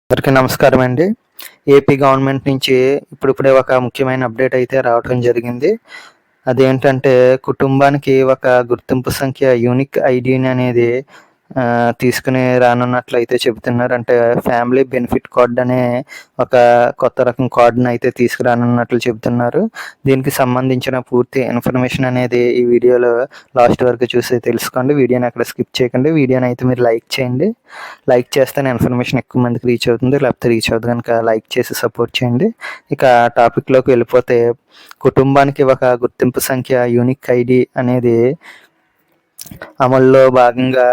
అందరికీ నమస్కారం అండి. ఏపీ గవర్నమెంట్ నుంచి ఇప్పుడిప్పుడే ఒక ముఖ్యమైన అప్డేట్ అయితే రావడం జరిగింది. అదేంటంటే కుటుంబానికి ఒక గుర్తింపు సంఖ్య యూనిక్ ఐడీని అనేది తీసుకుని రానున్నట్లయితే చెబుతున్నారు. అంటే ఫ్యామిలీ బెనిఫిట్ కార్డ్ అనే ఒక కొత్త రకం కార్డ్‌ని అయితే తీసుకురానున్నట్లు చెబుతున్నారు. దీనికి సంబంధించిన పూర్తి ఇన్ఫర్మేషన్ అనేది ఈ వీడియోలో లాస్ట్ వరకు చూసి తెలుసుకోండి. వీడియోని ఎక్కడ స్కిప్ చేయకండి. వీడియోని అయితే మీరు లైక్ చేయండి. లైక్ చేస్తేనే ఇన్ఫర్మేషన్ ఎక్కువ మందికి రీచ్ అవుతుంది. లేకపోతే రీచ్ అవుతుంది కనుక లైక్ చేసి సపోర్ట్ చేయండి. ఇక టాపిక్‌లోకి వెళ్ళిపోతే కుటుంబానికి ఒక గుర్తింపు సంఖ్య యూనిక్ ఐడీ అనేది అమల్లో భాగంగా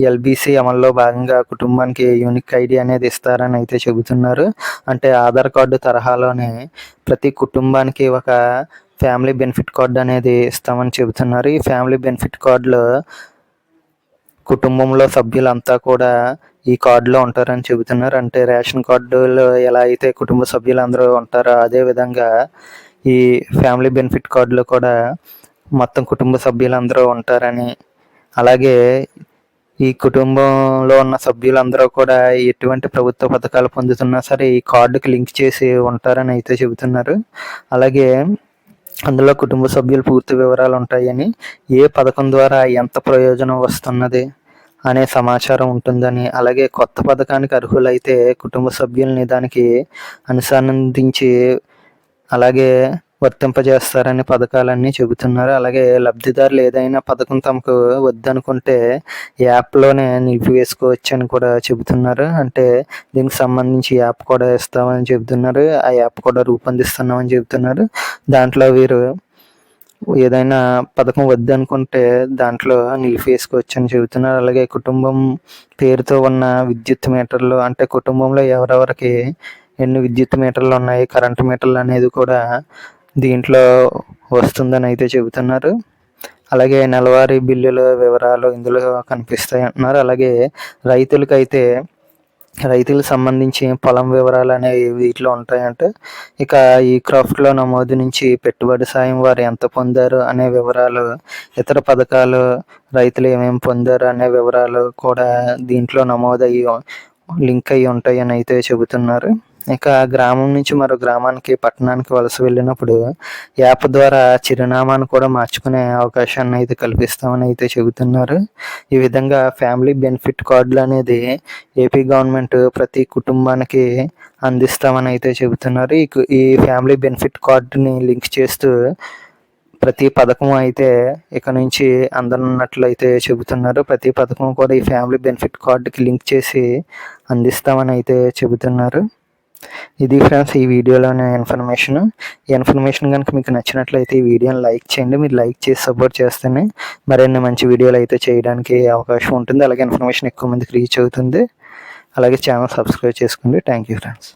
ఎల్బీసీ అమల్లో భాగంగా కుటుంబానికి యూనిక్ ఐడీ అనేది ఇస్తారని అయితే చెబుతున్నారు. అంటే ఆధార్ కార్డు తరహాలోనే ప్రతి కుటుంబానికి ఒక ఫ్యామిలీ బెనిఫిట్ కార్డు అనేది ఇస్తామని చెబుతున్నారు. ఈ ఫ్యామిలీ బెనిఫిట్ కార్డులో కుటుంబంలో సభ్యులంతా కూడా ఈ కార్డులో ఉంటారని చెబుతున్నారు. అంటే రేషన్ కార్డులో ఎలా అయితే కుటుంబ సభ్యులందరూ ఉంటారో అదేవిధంగా ఈ ఫ్యామిలీ బెనిఫిట్ కార్డులో కూడా మొత్తం కుటుంబ సభ్యులందరూ ఉంటారని, అలాగే ఈ కుటుంబంలో ఉన్న సభ్యులందరూ కూడా ఎటువంటి ప్రభుత్వ పథకాలు పొందుతున్నా సరే ఈ కార్డుకి లింక్ చేసి ఉంటారని అయితే చెబుతున్నారు. అలాగే అందులో కుటుంబ సభ్యుల పూర్తి వివరాలు ఉంటాయని, ఏ పథకం ద్వారా ఎంత ప్రయోజనం వస్తున్నది అనే సమాచారం ఉంటుందని, అలాగే కొత్త పథకానికి అర్హులైతే కుటుంబ సభ్యుల్ని దానికి అనుసంధానించి అలాగే వర్తింపజేస్తారని పథకాలన్నీ చెబుతున్నారు. అలాగే లబ్ధిదారులు ఏదైనా పథకం తమకు వద్దనుకుంటే యాప్‌లోనే నిలిపివేసుకోవచ్చని కూడా చెబుతున్నారు. అంటే దీనికి సంబంధించి యాప్ కూడా ఇస్తామని చెబుతున్నారు. ఆ యాప్ కూడా రూపొందిస్తున్నామని చెబుతున్నారు. దాంట్లో వీరు ఏదైనా పథకం వద్దనుకుంటే దాంట్లో నిలిపివేసుకోవచ్చని చెబుతున్నారు. అలాగే కుటుంబం పేరుతో ఉన్న విద్యుత్ మీటర్లు, అంటే కుటుంబంలో ఎవరెవరికి ఎన్ని విద్యుత్ మీటర్లు ఉన్నాయి, కరెంటు మీటర్లు అనేది కూడా దీంట్లో వస్తుందని అయితే చెబుతున్నారు. అలాగే నెలవారీ బిల్లుల వివరాలు ఇందులో కనిపిస్తాయి అంటున్నారు. అలాగే రైతులకు సంబంధించి పొలం వివరాలు అనేవి వీటిలో ఉంటాయంట. ఇక ఈ క్రాఫ్ట్లో నమోదు నుంచి పెట్టుబడి సాయం వారు ఎంత పొందారు అనే వివరాలు, ఇతర పథకాలు రైతులు ఏమేమి పొందారు అనే వివరాలు కూడా దీంట్లో నమోదయ్యి లింక్ అయ్యి ఉంటాయని అయితే చెబుతున్నారు. ఇక గ్రామం నుంచి మరో గ్రామానికి, పట్టణానికి వలస వెళ్ళినప్పుడు యాప్ ద్వారా చిరునామాను కూడా మార్చుకునే అవకాశాన్ని అయితే కల్పిస్తామని అయితే చెబుతున్నారు. ఈ విధంగా ఫ్యామిలీ బెనిఫిట్ కార్డులు అనేది ఏపీ గవర్నమెంట్ ప్రతి కుటుంబానికి అందిస్తామని అయితే చెబుతున్నారు. ఈ ఫ్యామిలీ బెనిఫిట్ కార్డుని లింక్ చేస్తూ ప్రతి పథకం అయితే ఇక నుంచి అందనున్నట్లు అయితే చెబుతున్నారు. ప్రతి పథకం కూడా ఈ ఫ్యామిలీ బెనిఫిట్ కార్డుకి లింక్ చేసి అందిస్తామని అయితే చెబుతున్నారు. ఇది ఫ్రెండ్స్ ఈ వీడియోలోని ఇన్ఫర్మేషన్. ఈ ఇన్ఫర్మేషన్ కనుక మీకు నచ్చినట్లయితే ఈ వీడియోని లైక్ చేయండి. మీరు లైక్ చేసి సపోర్ట్ చేస్తేనే మరిన్ని మంచి వీడియోలు అయితే చేయడానికి అవకాశం ఉంటుంది. అలాగే ఇన్ఫర్మేషన్ ఎక్కువ మందికి రీచ్ అవుతుంది. అలాగే ఛానల్ సబ్స్క్రైబ్ చేసుకోండి. Thank you friends.